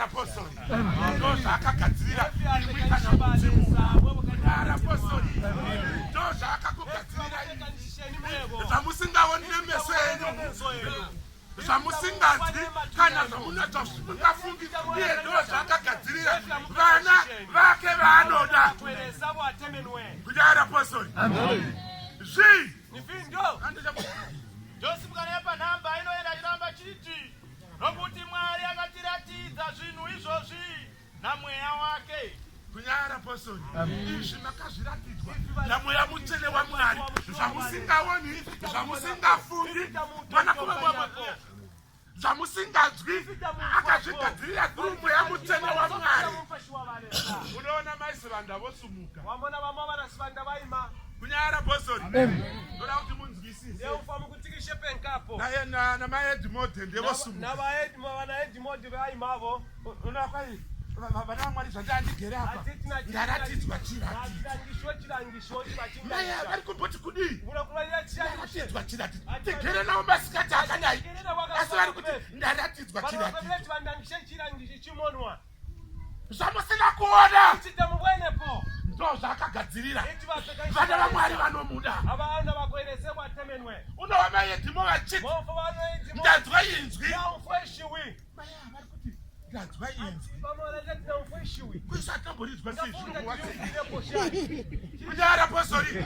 apostoli. Ndosha akagadzirira imwika namudzimu. Apostoli. Ndosha akakugadzirira zvamusingaoni nemeso enyu. Zvamusingazvi kana zvamungafungi iye ndosha akagadzirira vana vake vaanoda. Kunyara apostoli. Zvi. Joseph kanepa namba inoenda chiramba chiti nokuti Mwari akatiratidza zvinhu izvozvi namweya wake. Kunyara apostoli. Izvi makazviratidzwa namweya mutsvene waMwari. Zvamusingaoni, zvamusingafungi, zvamusingazvi akazvigadzirira kuri mweya mutsvene waMwari. Unoona maisivanda vosumuka. Wamona vamwe vanasivanda vaima. Kunyara apostoli. Ndoda kuti munzwisise. Yeufamu kutikishe penkapo. Naye na maEdmond ndevosumuka. Na vaEdmond vaimavo. Unokai vana vaMwari zvandandigere apa. Ndaratidzwa chiratidzo. Chirangisho naye vari kumboti kudii? Unokuvaira ndaratidzwa chiratidzo. Tigere navo masikati akadai. Asi vari kuti ndaratidzwa chiratidzo. Zvamusina kuona. Chitamubwenepo. Ndozvaakagadzirira. Vana vaMwari vanomuda. Avana vakoereserwa temenwe. Unowa maEdmo vachiti ndanzwa inzwi. Ndanzwa inzwi. Kuisatamburidzwa sezvinhu wasei. Kunyara apostoli.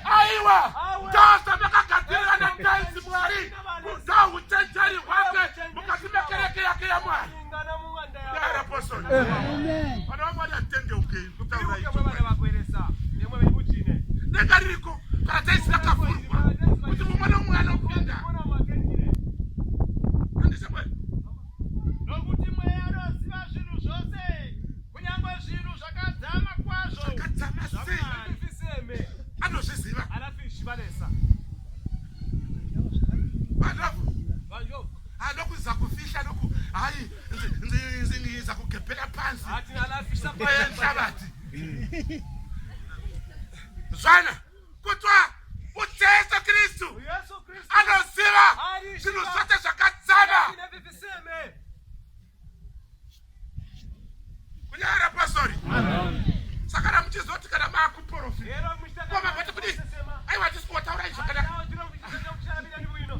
Aiwa. Ndozva makagadzirira namudaidzi Mwari. Kuda uchenjeri hwake mukati mekereke yake yaMwari. Kunyara apostoli. Vana vaMwari hatendeukei kutaura izvo. Denga ririko kana taisina kavhurwa kuti mumwe nomumwe anopinda. Nokuti Mweya anoziva zvinhu zvose, kunyangwe zvinhu zvakadzama kwazvo. Zvakadzama sei? Anozviziva. Anokuziva kufisha noku hai nziza kugepera pansi. Shabati. Zvana kutwa uJesu Kristu anoziva zvinhu zvose zvakadzama. Kunyara apostoli. Saka muchizoti kana maakuprofita komabati kudii? Aiwa tisi kutaura izvo kana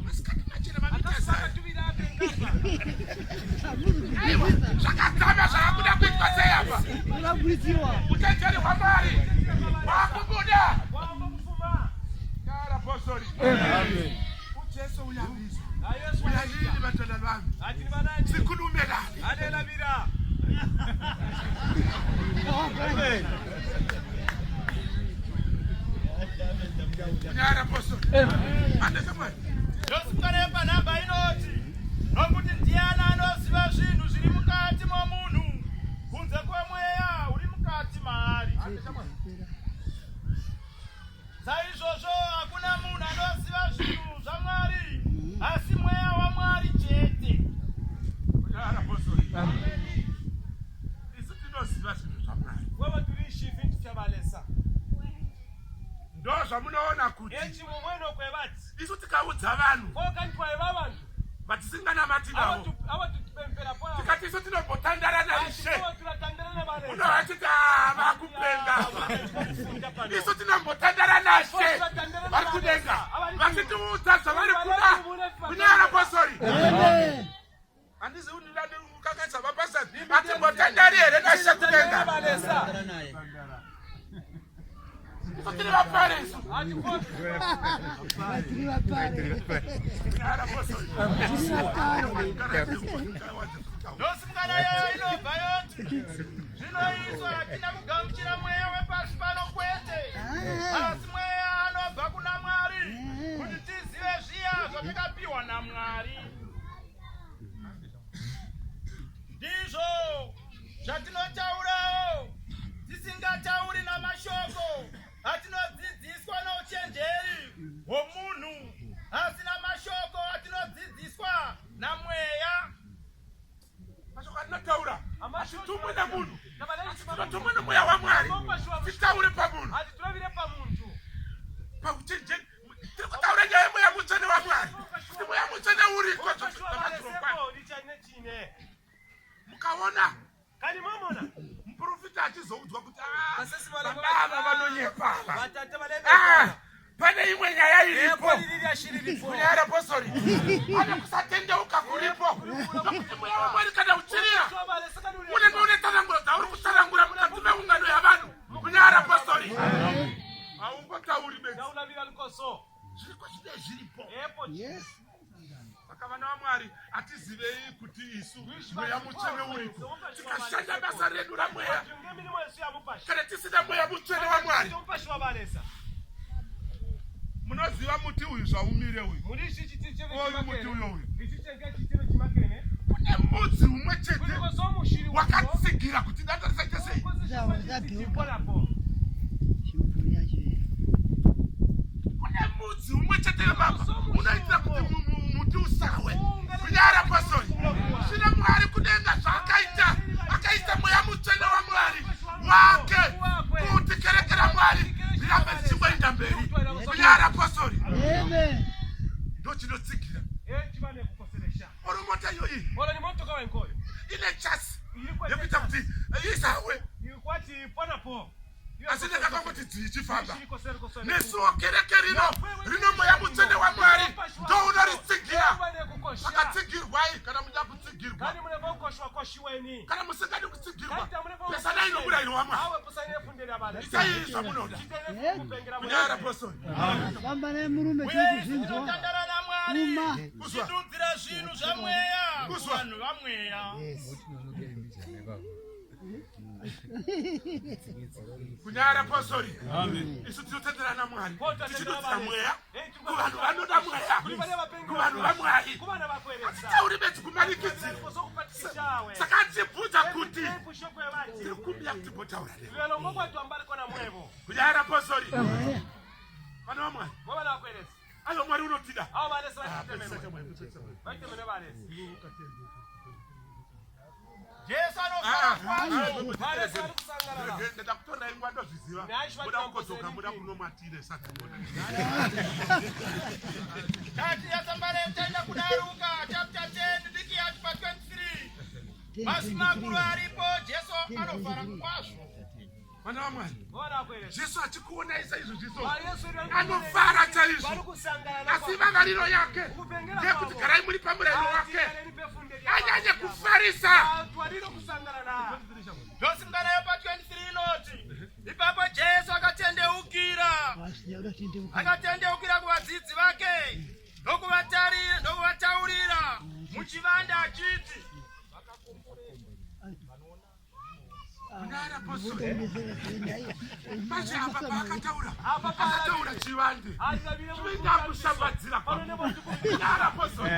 masikati machena mamitaza. Aiwa zvakadzama zvavakuda kuitwa sei apa? Uchenjeri hwaMwari hwakubuda. Kunyara apostoli. Ujesu uyabiza. Uyalini vatana vangu. Sikulumelani. Adelavira. Kunyara apostoli. Andesemwe. Joseph kanepa namba inoti nokuti ndiani anoziva zvinhu zviri mukati momunhu kunze kwemweya uri mukati maari. Saizvozvo hakuna munhu anoziva zvinhu zvaMwari asi mweya waMwari chete. Kunyara apostoli. Isu tinoziva zvinhu zvaMwari. Wewe tulishivi tichavalesa. Ndo zvamunoona kuti Echimumweno kwevati. isu tikaudza vanhu Kokantwaiva vantu. vatisinganamati navo. Avatupempera poa. Tikati isu tinombotandara naIshe. Tunatandana vale. Unovatiti vakupenga. Isu tinombotandara naShe. Vari kudenga. Vachitiudza zvavari kuda. Kunyara apostoli. Handizi unidani ukakaisa vapasati. Hatimbotandari here naShe kudenga. Isu tiri vapare isu. Kunyara apostoli. Ndosimukana yayo inobva yoti zvinoizwa hatina kugamuchira mweya wepasi pano kwete asi mweya anobva kuna Mwari kuti tizive zviya zvatakapiwa naMwari. Ndizvo zvatinotaurawo tisingatauri namashoko atinodzidziswa nouchenjeri hwomunhu asi namashoko atinodzidziswa namweya. Mashoko atinotaura hatitumwi namunhu, tinotumwa nomweya waMwari. Titaure pamunhu. Pauchenjeri tiri kutaura nyaya yemweya mutsvene waMwari. Kuti mweya mutsvene uriko. mukaona Kani mamona. muprofita achizoudzwa kuti Kasisi wale baba vanonyepa Batata wale. pane imwe nyaya iripo Lili ashiriripo. kunyara posori pane kusatendeuka kuripo nokuti mweya wamwari kana uchirira unenge une tsananguro dzauri kutsanangura mukati meungano yavanhu kunyara posori haungotauri besi zviriko zvine zviripo saka vana vamwari hatizivei kuti isu mweya mutsvene uriko tikashanda basa redu ramweya kana tisina mweya mutsvene wamwari. Munoziva muti uyu zvaumire uyu oyu muti uyo uyu kune mudzi umwe chete wakatsigira kuti ndatarisa sei kune mudzi umwe chete unoitira kuti muti usawe kunyara pasori zvine mwari kudenga zvaakaita akaita mweya mutsvene wamwari wake kuti kerekera mwari rirambe richingoenda mberi kunyara pasori ndochinotsigira oromota iyoyi ine chasi yekuita kuti isawe asi ndakakangoti dzichifamba nesuwo kereke rino mweya mutsvene wamwari ndounoritsingira akatsigirwai kana muda kutsigirwa kana musingadi kutsigirwa pesanai nomurayiro wamwari isai zvamunoda kunyara posori kuchidudzira zvinhu zvamweya kuvanhu vamweya kunyara posori isu tinotenderana mwari tichidudzira mweya kuvanhu vanoda mweya kuvanhu vamwari hatitauri bedzi kumanikidzira saka atibvudza kuti tiri kumbira kuti botaura leo kunyara posori vana vamwari aiwa mwari unotida Jesu anofara kwazvo. ndakutora ingwa ndozviziva muda kukozoka muda kunomatire satimona kati yasambarei taenda kudaruka chapter 10 ndiki yati pa 23 basi makuru aripo Jesu anofara kwazvo. Vana vamwari Jesu achikuona isa izvo zviso anofara chaizvo asi vavariro yake ndekuti garai muri pamurayiro wake anyanye kufarisa. Ndosimunganayo pa 23 inoti ipapo Jesu akatendeukira kuvadzidzi vake ndokuvataurira muchivanda achiti Kunara posori maje apa akataura chivande zvinoita kushambadzira kunara posori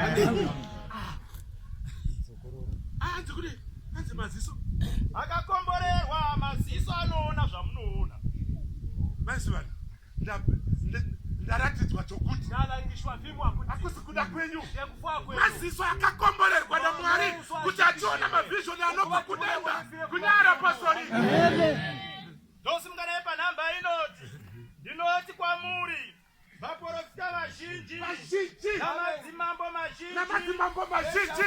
anzi kuti anzi maziso akakomborerwa maziso anoona zvamunoona. maisi vanhu ndaratidzwa chokuti hakusi kuda kwenyu maziso akakomborerwa naMwari kuti achiona mavhizhoni anobva kudenga kunyara pasori. Ndosimunganaye panhamba inoti ndinoti kwamuri vaprofita vazhinji namadzimambo mazhinji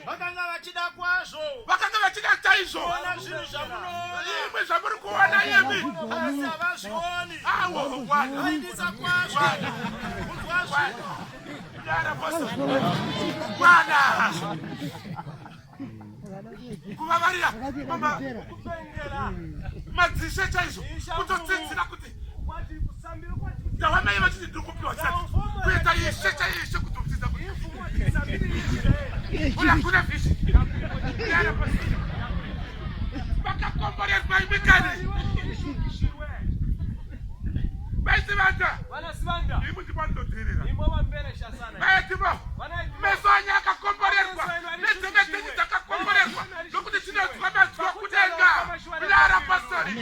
vakanga vachida kwazvo vakanga vachida chaizvo kuona zvinhu zvamunoona imwe zvamuri kuona imi asi havazvioni vaindisa kwazvo kunzwa zvinhu kunyara pasori kwana kuvavarira madzishe chaizvo kutotsidzira kuti ndawamai vachiti ndiri kupiwa chati kuita ishe chaishe kutodzidza kuti uya kuna vhishi vakakomborerwa imikani vaisivanda imu ndipandodherera vaitimo meso anya akakomborerwa nedzimwe dzenyu dzakakomborerwa nokuti tinonzwa mazwi okudenga kunyara pasori.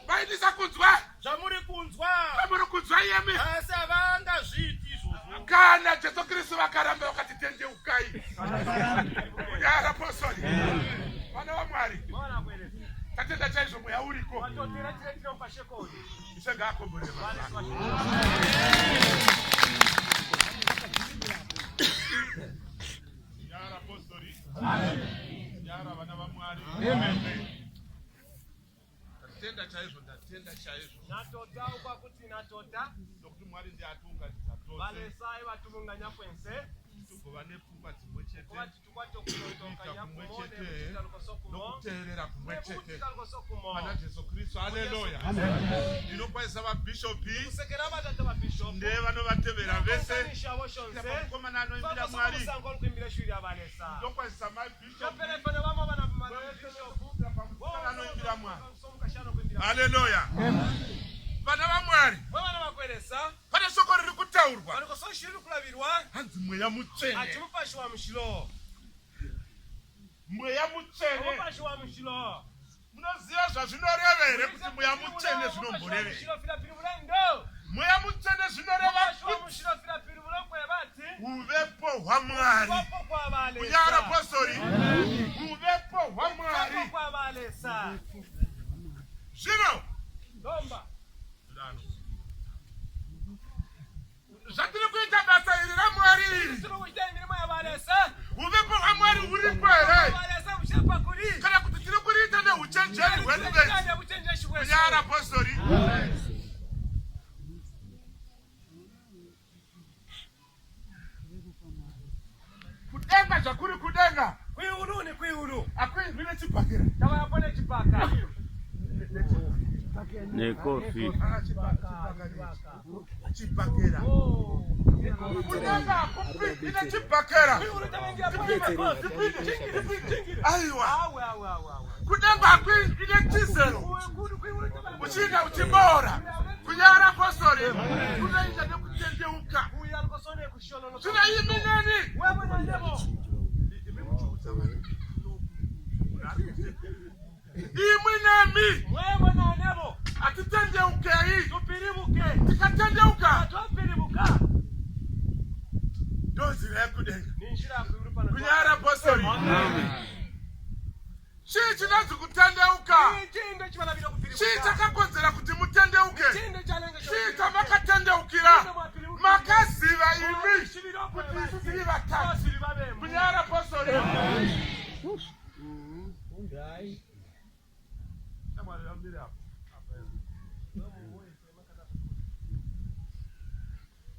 vaindisa kunzwa zvamuri kunzwa iyemi asi havangazviiti izvozvo kana Jesu Kristu vakaramba vakati tendeukai kunyara posori. Vana vaMwari tatenda chaizvo mweya uriko ishe ngaakomborerwa. mwari. Amen. Tenda chaizvo, ndatenda chaizvo. Natota kwa kuti natota. Nokuti mwari ndiye atunga dzatose. Valesai vatumunganya kwense. Tugova nepfungwa dzimwe chete. Kwati tukwato kunotonkanya kumone nokuteerera kumwe chete. kumo. Pana Jesu Kristu. Haleluya. Ndinopaisa vabhishopi. Kusekera vatata vabhishopu. Ndiye vanovatevera vese. Kushavo Mukomana anoimbira mwari. Ndopaisa mabhishopi. Anoimbira mwari. Haleluya. Vana vaMwari. Pane shoko riri kutaurwa. Hanzi mweya mutsvene. Mweya mutsvene. Munoziva zvazvinoreva here kuti mweya mutsvene zvinomborevei? Mweya mutsvene zvinoreva kuti uvepo hwaMwari. Kunyara apostori. Uvepo hwaMwari. Zvino zvatiri kuita basa iri raMwari iri. Uvepo hwaMwari huripo here? Kana kuti tiri kuriita neuchenjeri hwedu vese? Kunyara apostori. Kudenga zvakuri kudenga. Kuihuru. Akuindwi nechibhakera. Tavayapone chipaka. Nekofi. Chibhakera. Kudenga kupindwi nechibhakera. Aiwa. Kudenga akuindwi nechizero. Uchinda uchibora. Kunyara apostori. Kunoita nekutendeuka. Zvina imi neni. Imwe nami. Atitendeukei. Tikatendeuka. Ndozi rekudenga. Kunyara apostori. Chii chinonzi kutendeuka? Chii chakakonzera kuti mutendeuke? Chii chamakatendeukira? Makaziva imi kuti isu tiri vatatu. Kunyara apostori.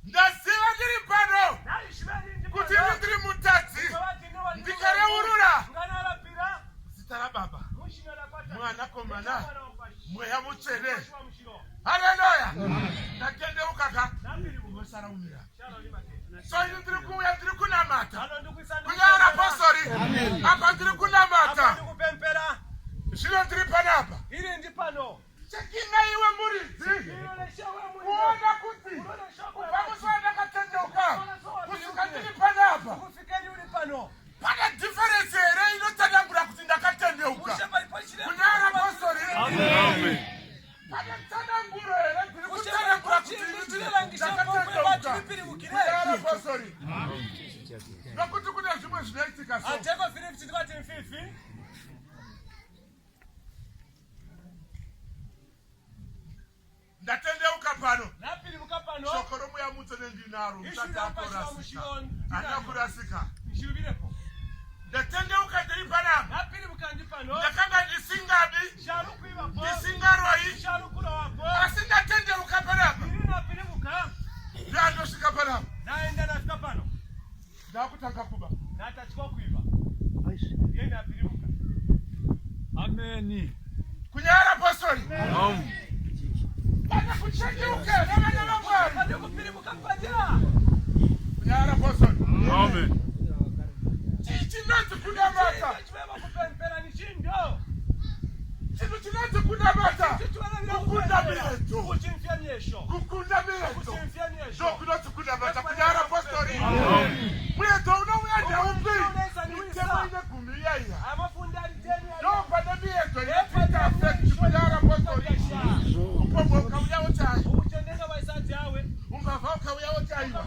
Ndaziva ndiri pano kuti imi ndiri mutadzi. Ndikareurura zita raBaba, Mwanakomana, Mweya Mutsvene. Haleluya. Ndatendeuka ka. Unosara umira. So ini ndiri kuuya ndiri kunamata. Kunyara apostori. Apa ndiri kunamata. Zvino ndiri panapa. Chekina iwe muridzi. Kuona kuti pamusoro ndakatendeuka kusvika ndiri panapa. Pane difference here inotsanangura kuti ndakatendeuka. Kunyara apostori. Amen. Pane tsananguro here ndiri kutsanangura kuti ndakatendeuka. Kunyara apostori. Nokuti kune zvimwe zvinoitika so. Ndatendeuka pano. Shoko romweya mutsvene ndinaro. Handina kurasika. Ndatendeuka ndiri panapa. Ndakanga ndisingadi. Ndisingaroi. Asi ndatendeuka panapa. Ndandosvika panapa. Ndakutanga kuba. Amen. Kunyara apostori. Amen. Kana kuchenjeuke navana vaMwari. Kunyara apostori. Amen. Chinonzi kunamata. Chinhu chinonzi kunamata. Kukunda miredzo. Kukunda miredzo. Ndokunonzi kunamata. Kunyara apostori. Muredzo unouya ndeupi? Mitemo ine gumi iyaiya. Ndopane miredzo inopita affect. Kunyara apostori. Upomo ukauyawo chaiwo. Umbavha ukauyawo chaiwo.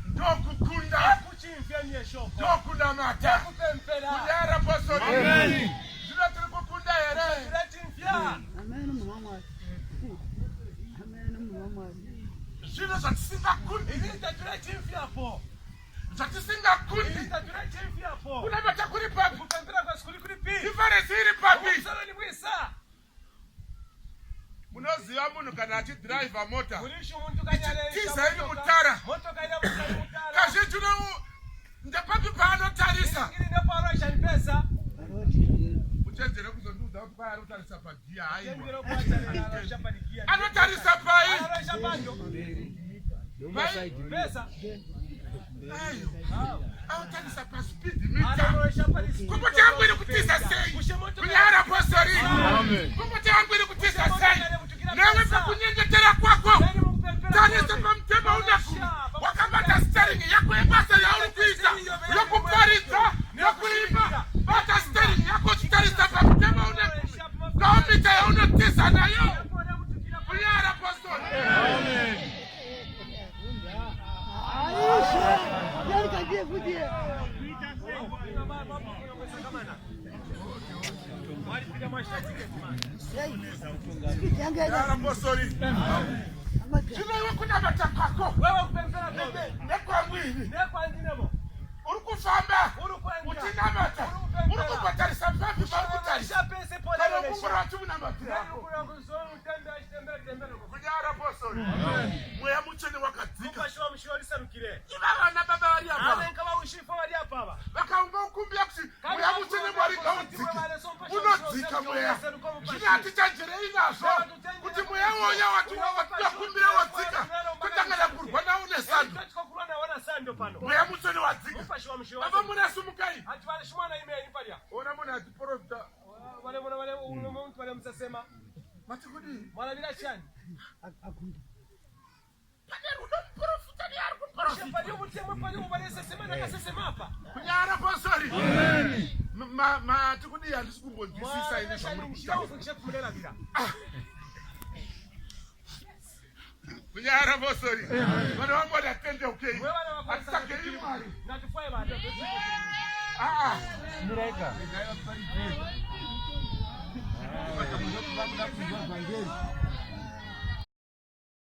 Ndokukunda. Ndokunamata. Kunyara apostori. Zvino tiri kukunda here? Zvino zvatisingakundi. Zvatisingakundi. Kunamata kuri papi. uno kana achi driver mota. Mulishi umuntu kanyale. Tiza ili mutara. Moto kaida mutara. Kashi chuna ndapapi pano tarisa. Ngiri neparo ishanipesa. Uchenzere kuzonduza kuti paya anotarisa pagia haiwa. Ngiro kwacha shapanigia. Anotarisa pai. Shapando. Pai Pesa. Ayo. Anotarisa pa speed meter. Kumbuti yangu ili kutisa sei. Kunyara postori. Amen. Kumbuti yangu ili kutisa sei. Nawe pa kunyengetera kwako. Tarisa pa mtema unaku. Wakambata steering yako ebasa ya ulikuita. Yoko parisa. Yoko iba. Bata steering yako tarisa pa mtema unaku. Kaomita ya unotisa na yo. Kunyara postori. Amen. Yara postori. Chino kuna batakako. Wewe kupenzana pepe. Nekwa mwini. Nekwa ndinebo. Urukufamba. Utinamata. Urukupatarisa papi pakutarisa. Pesa pole Kalo pole. kumura tumuna matirako. Kunyara postori. Mweya mucheni wakadzika. Mupashwa mshorisa mkire. Ibaba na baba wali hapa. Abenka ba ushifa wali hapa. Bakaunga ukumbia kuti mweya mucheni mwari kaudzika. Unodzika mweya. Zvinati chanjere inazvo. Kuti mweya woya watu wakumbira wadzika. Kutangana kurwa nawo nesando. Mweya mucheni wadzika. Baba muna sumukai. Atwale shimwana email palia. Ona muna atiporofita. Wale umuntu wale msasema. Matikudi. Mwana bila chani. Akunda. Padero ndo profita ni arku profita. Pali umutemwe pali ubalesa sema nakasema hapa. Kunyara postori. Matikudi andisikumbonzwisisa ine zvamuri. Kunyara postori. Vana vangu vatende ukei. Atisake imari. Natufai vanhu. Miraika.